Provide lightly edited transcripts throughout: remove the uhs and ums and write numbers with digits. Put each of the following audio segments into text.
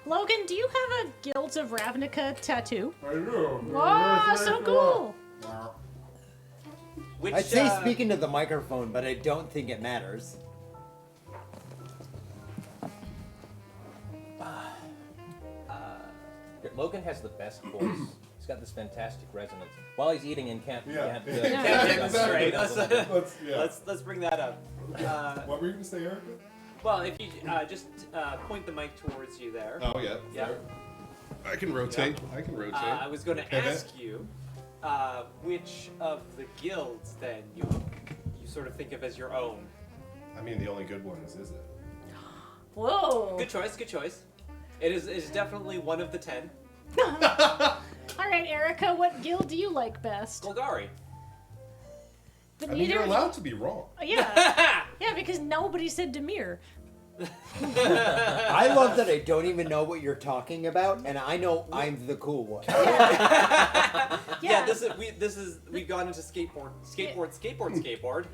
Logan, do you have a Guilds of Ravnica tattoo? I do. Wow, so cool. Which, I'd say speaking to the microphone, but I don't think it matters. Logan has the best voice. He's got this fantastic resonance. While he's eating and can't demonstrate. Yeah. Let's bring that up. What were you going to say, Erika? Well, if you just point the mic towards you there. Oh, yeah. Yeah. I can rotate. I can rotate. I was going to ask you, which of the guilds then you sort of think of as your own? I mean, the only good ones, is it? Whoa. Good choice. Good choice. It is definitely one of the 10. All right, Erika, what guild do you like best? Golgari. But I mean, you're allowed to be wrong. Yeah. Yeah, because nobody said Demir. I love that I don't even know what you're talking about, and I know I'm the cool one. Yeah, we've gone into skateboard.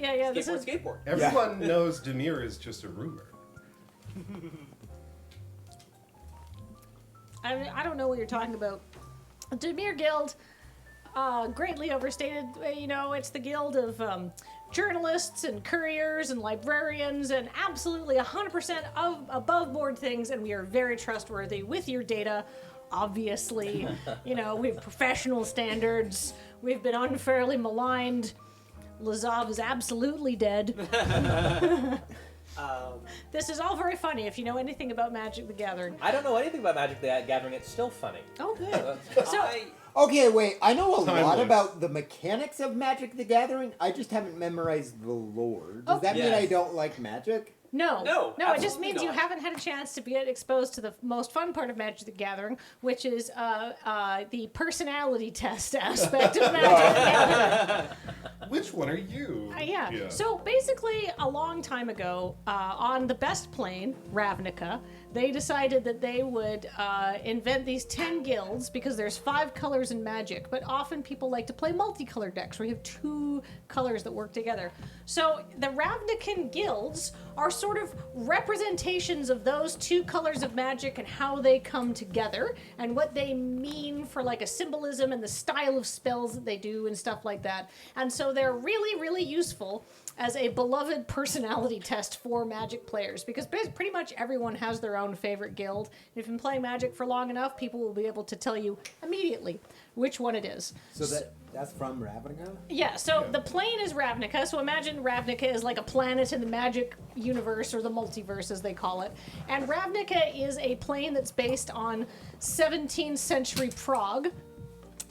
Yeah, this is- Skateboard. Everyone knows Demir is just a rumor. I don't know what you're talking about. Demir Guild, greatly overstated. You know, it's the guild of journalists and couriers and librarians and absolutely 100% of above board things, and we are very trustworthy with your data. Obviously, you know, we have professional standards. We've been unfairly maligned. Lazav is absolutely dead. This is all very funny if you know anything about Magic the Gathering. I don't know anything about Magic the Gathering. It's still funny. Oh, good. So, Okay, wait, I know a lot Timeless. about the mechanics of Magic the Gathering. I just haven't memorized the lore. Does that mean yes. I don't like Magic? No, No, it just absolutely means you not. haven't had a chance to get exposed to the most fun part of Magic the Gathering, which is the personality test aspect of Magic the Gathering. Which one are you? Yeah. So basically, a long time ago, on the best plane, Ravnica, they decided that they would invent these 10 guilds because there's 5 colors in Magic, but often people like to play multicolored decks where you have 2 colors that work together. So the Ravnican guilds are sort of representations of those 2 colors of Magic and how they come together and what they mean for like a symbolism and the style of spells that they do and stuff like that. And so they're really, really useful as a beloved personality test for Magic players because pretty much everyone has their own favorite guild. And if you've been playing Magic for long enough, people will be able to tell you immediately which one it is. So that's from Ravnica? Yeah, so the plane is Ravnica. So imagine Ravnica is like a planet in the Magic universe or the multiverse as they call it. And Ravnica is a plane that's based on 17th century Prague.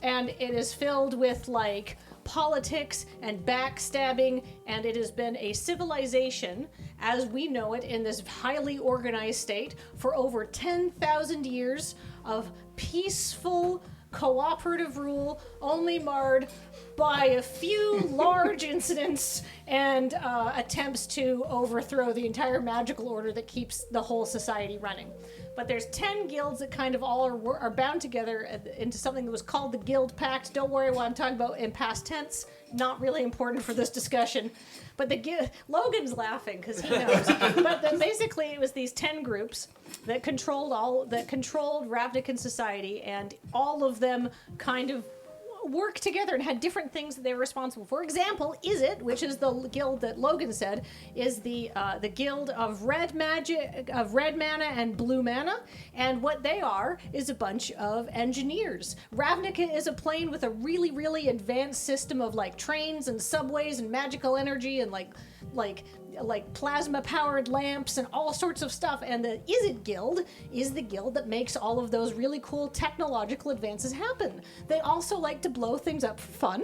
And it is filled with like politics and backstabbing, and it has been a civilization as we know it in this highly organized state for over 10,000 years of peaceful cooperative rule, only marred by a few large incidents and attempts to overthrow the entire magical order that keeps the whole society running. But there's 10 guilds that kind of all are bound together into something that was called the Guild Pact. Don't worry what I'm talking about in past tense. Not really important for this discussion. But Logan's laughing because he knows. But then basically it was these 10 groups that controlled Ravnican society, and all of them kind of work together and had different things that they were responsible for. Example, which is the guild that Logan said, is the guild of red mana and blue mana, and what they are is a bunch of engineers. Ravnica is a plane with a really, really advanced system of like trains and subways and magical energy and like plasma powered lamps and all sorts of stuff, and the Izzet Guild is the guild that makes all of those really cool technological advances happen. They also like to blow things up for fun,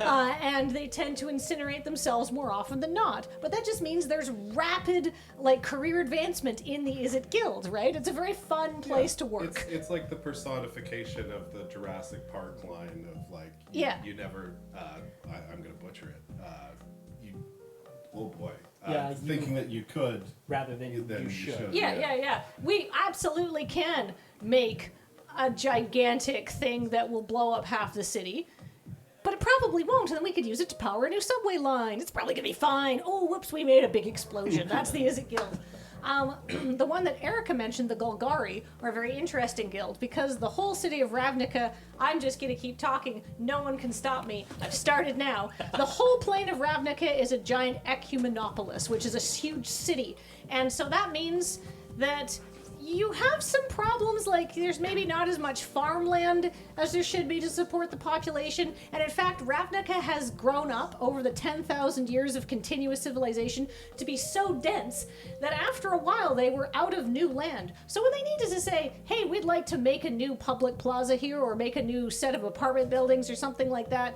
and they tend to incinerate themselves more often than not, but that just means there's rapid like career advancement in the Izzet Guild, right? It's a very fun place to work. It's like the personification of the Jurassic Park line of like, you never, I'm going to butcher it. Oh boy. Thinking that you could rather than you should. Yeah. We absolutely can make a gigantic thing that will blow up half the city, but it probably won't, and then we could use it to power a new subway line. It's probably gonna be fine. Oh, whoops, we made a big explosion. That's the Izzet Guild. The one that Erika mentioned, the Golgari, are a very interesting guild because the whole city of Ravnica, I'm just going to keep talking, no one can stop me, I've started now. The whole plane of Ravnica is a giant ecumenopolis, which is a huge city. And so that means that you have some problems, like there's maybe not as much farmland as there should be to support the population, and in fact Ravnica has grown up over the 10,000 years of continuous civilization to be so dense that after a while they were out of new land. So when they needed to say, hey, we'd like to make a new public plaza here or make a new set of apartment buildings or something like that,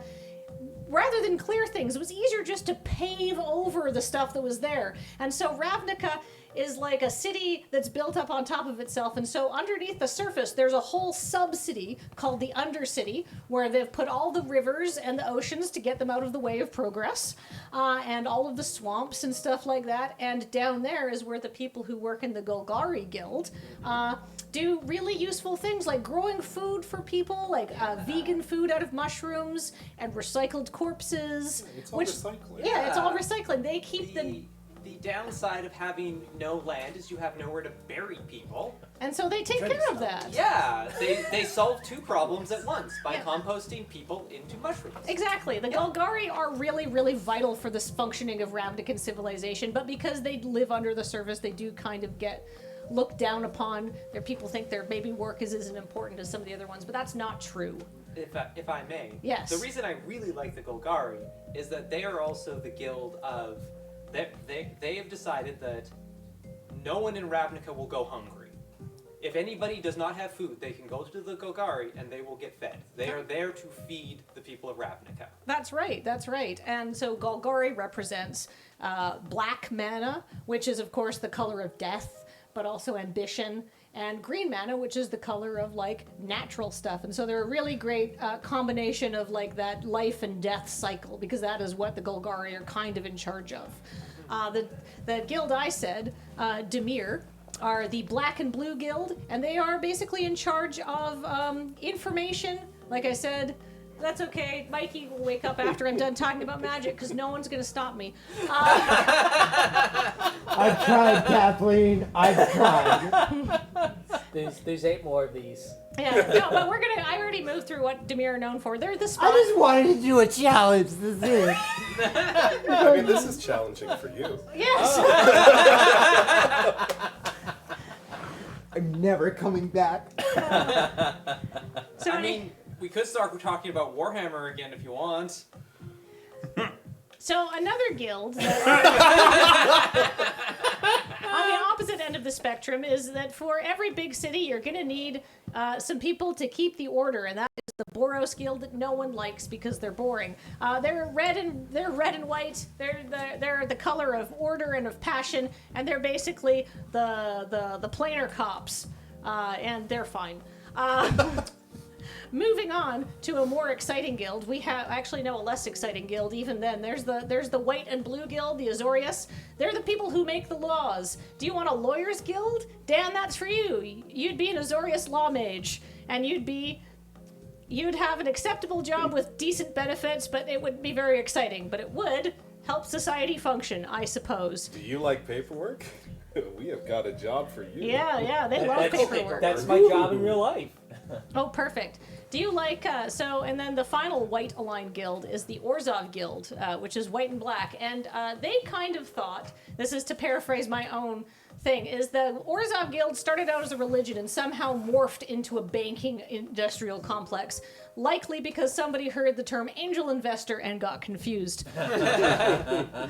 rather than clear things, it was easier just to pave over the stuff that was there. And so Ravnica is like a city that's built up on top of itself, and so underneath the surface there's a whole sub-city called the Undercity, where they've put all the rivers and the oceans to get them out of the way of progress, and all of the swamps and stuff like that. And down there is where the people who work in the Golgari Guild do really useful things like growing food for people, like vegan food out of mushrooms and recycled corpses. It's all recycling. Yeah, it's all recycling. They keep The downside of having no land is you have nowhere to bury people. and so they take care of that. Yeah, they solve two problems at once by composting people into mushrooms. Exactly. The Golgari are really, really vital for this functioning of Ravnican civilization, but because they live under the surface, they do kind of get looked down upon. Their people think their maybe work is as important as some of the other ones, but that's not true. If I may. Yes. The reason I really like the Golgari is that they are also the guild of... They have decided that no one in Ravnica will go hungry. If anybody does not have food, they can go to the Golgari and they will get fed. They are there to feed the people of Ravnica. That's right. And so Golgari represents black mana, which is of course the color of death, but also ambition, and green mana, which is the color of like natural stuff. And so they're a really great combination of like that life and death cycle, because that is what the Golgari are kind of in charge of. The guild I said, Demir, are the black and blue guild, and they are basically in charge of information. Like I said, that's okay. Mikey will wake up after I'm done talking about magic, because no one's going to stop me. I've tried, Kathleen. I've tried. There's 8 more of these. Yeah, no, but I already moved through what Demir are known for. They're the spot. I just wanted to do a challenge. This is it. I mean, this is challenging for you. Yes. I'm never coming back. So I mean, we could start talking about Warhammer again if you want. So another guild that on the opposite end of the spectrum is that for every big city you're going to need some people to keep the order, and that is the Boros Guild that no one likes because they're boring. They're red and white. They're the color of order and of passion, and they're basically the planar cops, and they're fine. Moving on to a more exciting guild, we have actually a less exciting guild. Even then, there's the white and blue guild, the Azorius. They're the people who make the laws. Do you want a lawyer's guild? Dan, that's for you. You'd be an Azorius law mage, and you'd have an acceptable job with decent benefits, but it wouldn't be very exciting. But it would help society function, I suppose. Do you like paperwork? We have got a job for you. Yeah, they love paperwork. That's my job in real life. Oh, perfect. Do you like, and then the final white aligned guild is the Orzhov Guild, which is white and black. And they kind of thought, this is to paraphrase my own thing, is the Orzhov Guild started out as a religion and somehow morphed into a banking industrial complex. Likely because somebody heard the term angel investor and got confused. But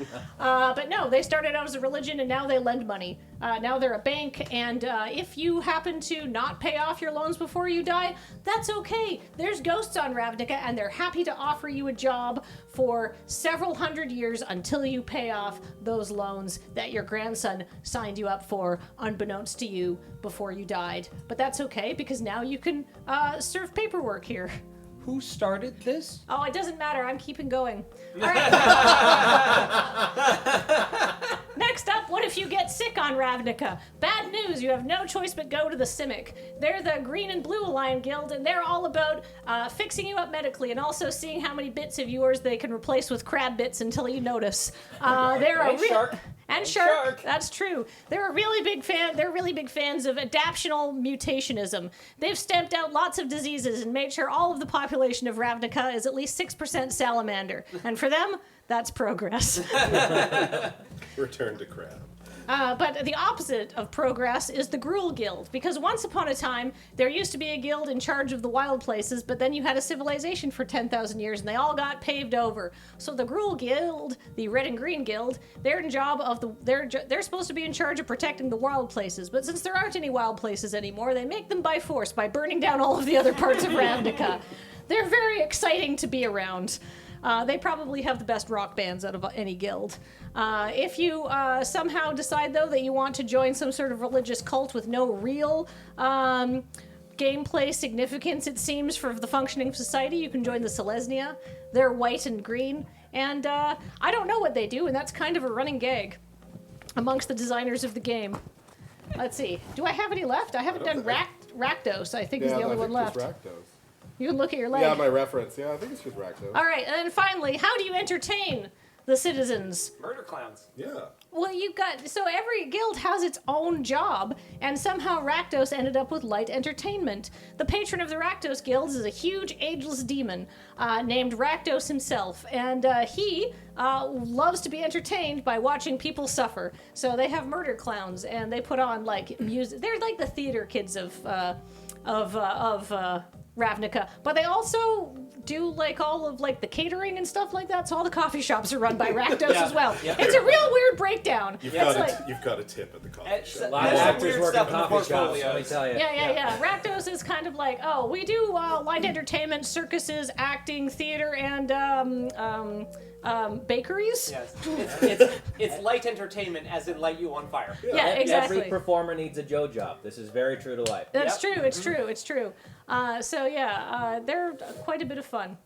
no, they started out as a religion and now they lend money. Now they're a bank, and if you happen to not pay off your loans before you die, that's okay. There's ghosts on Ravnica, and they're happy to offer you a job for several hundred years until you pay off those loans that your grandson signed you up for, unbeknownst to you, before you died. But that's okay, because now you can serve paperwork here. Who started this? Oh, it doesn't matter. I'm keeping going. All right. Next up, what if you get sick on Ravnica? Bad news. You have no choice but go to the Simic. They're the Green and Blue Alliance Guild, and they're all about fixing you up medically and also seeing how many bits of yours they can replace with crab bits until you notice. And shark. That's true. They're really big fans of adaptional mutationism. They've stamped out lots of diseases and made sure all of the population of Ravnica is at least 6% salamander. And for them, that's progress. Return to crab. But the opposite of progress is the Gruul Guild, because once upon a time, there used to be a guild in charge of the wild places, but then you had a civilization for 10,000 years, and they all got paved over. So the Gruul Guild, the Red and Green Guild, they're supposed to be in charge of protecting the wild places, but since there aren't any wild places anymore, they make them by force by burning down all of the other parts of Ravnica. They're very exciting to be around. They probably have the best rock bands out of any guild. If you somehow decide, though, that you want to join some sort of religious cult with no real gameplay significance, it seems, for the functioning of society, you can join the Selesnya. They're white and green, and I don't know what they do, and that's kind of a running gag amongst the designers of the game. Let's see. Do I have any left? I haven't done Rakdos, I think, is the only one left. Rakdos. You can look at your leg. Yeah, my reference. Yeah, I think it's just Rakdos. All right, and then finally, how do you entertain the citizens? Murder clowns. Yeah. Well, so every guild has its own job, and somehow Rakdos ended up with light entertainment. The patron of the Rakdos Guilds is a huge ageless demon named Rakdos himself, and he loves to be entertained by watching people suffer. So they have murder clowns, and they put on like music. They're like the theater kids of Ravnica, but they also do like all of like the catering and stuff like that. So all the coffee shops are run by Rakdos as well. Yeah. It's a real weird breakdown. You've got a tip at the coffee shop. A lot of actors work in stuff in the coffee shops, portfolios. let me tell you. Yeah. Rakdos is kind of like, oh, we do light entertainment, circuses, acting, theater, and bakeries. Yes. It's light entertainment, as in light you on fire. Yeah, exactly. Every performer needs a Joe job. This is very true to life. That's true. It's true. It's true. They're quite a bit of fun.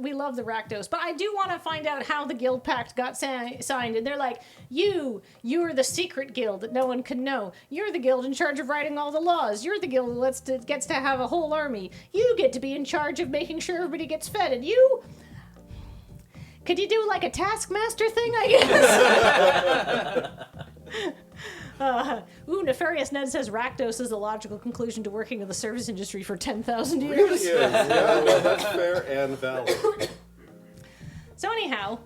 We love the Rakdos, but I do want to find out how the guild pact got signed. And they're like, you're the secret guild that no one can know. You're the guild in charge of writing all the laws. You're the guild that gets to have a whole army. You get to be in charge of making sure everybody gets fed. And you... Could you do like a taskmaster thing, I guess? Nefarious Ned says Rakdos is the logical conclusion to working in the service industry for 10,000 years. Really is. Yeah, no, that's fair and valid. So anyhow,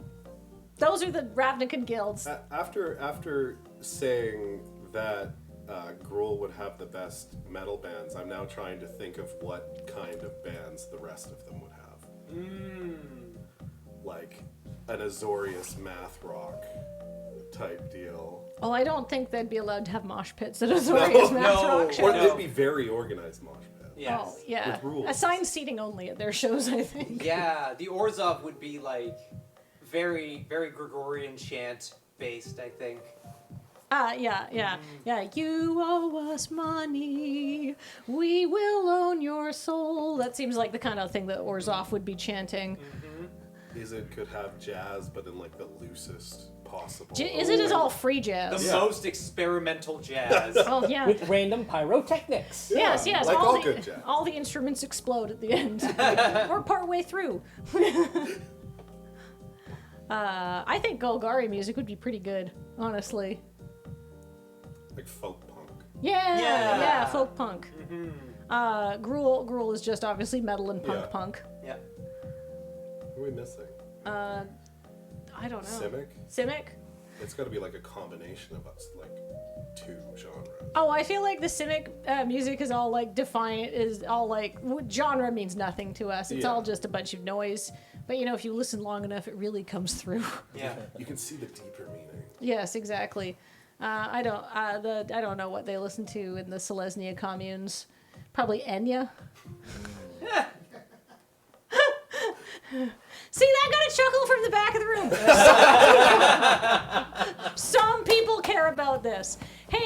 those are the Ravnican guilds. After saying that Gruul would have the best metal bands, I'm now trying to think of what kind of bands the rest of them would have. Like an Azorius math rock type deal. Oh, I don't think they'd be allowed to have mosh pits at Azorius Math Rock show. Or they'd be very organized mosh pits. Yes. Oh, yeah. With rules. Assigned seating only at their shows, I think. Yeah, the Orzhov would be like very, very Gregorian chant based, I think. Yeah. You owe us money. We will own your soul. That seems like the kind of thing that Orzhov would be chanting. Izzet could have jazz, but in like the loosest possible. Izzet is all free jazz. The most experimental jazz. Oh, yeah. With random pyrotechnics. Yes. Like all good jazz. All the instruments explode at the end. Or partway through. I think Golgari music would be pretty good, honestly. Like folk punk. Yeah, folk punk. Gruul is just obviously metal and punk. Yeah. What are we missing? I don't know. Simic? It's got to be like a combination of us, like two genres. Oh, I feel like the Simic music is all like genre means nothing to us. It's all just a bunch of noise. But if you listen long enough, it really comes through. Yeah. You can see the deeper meaning. Yes, exactly. I don't know what they listen to in the Selesnya communes. Probably Enya. See, that got a chuckle from the back of the room. Some people care about this. Hey.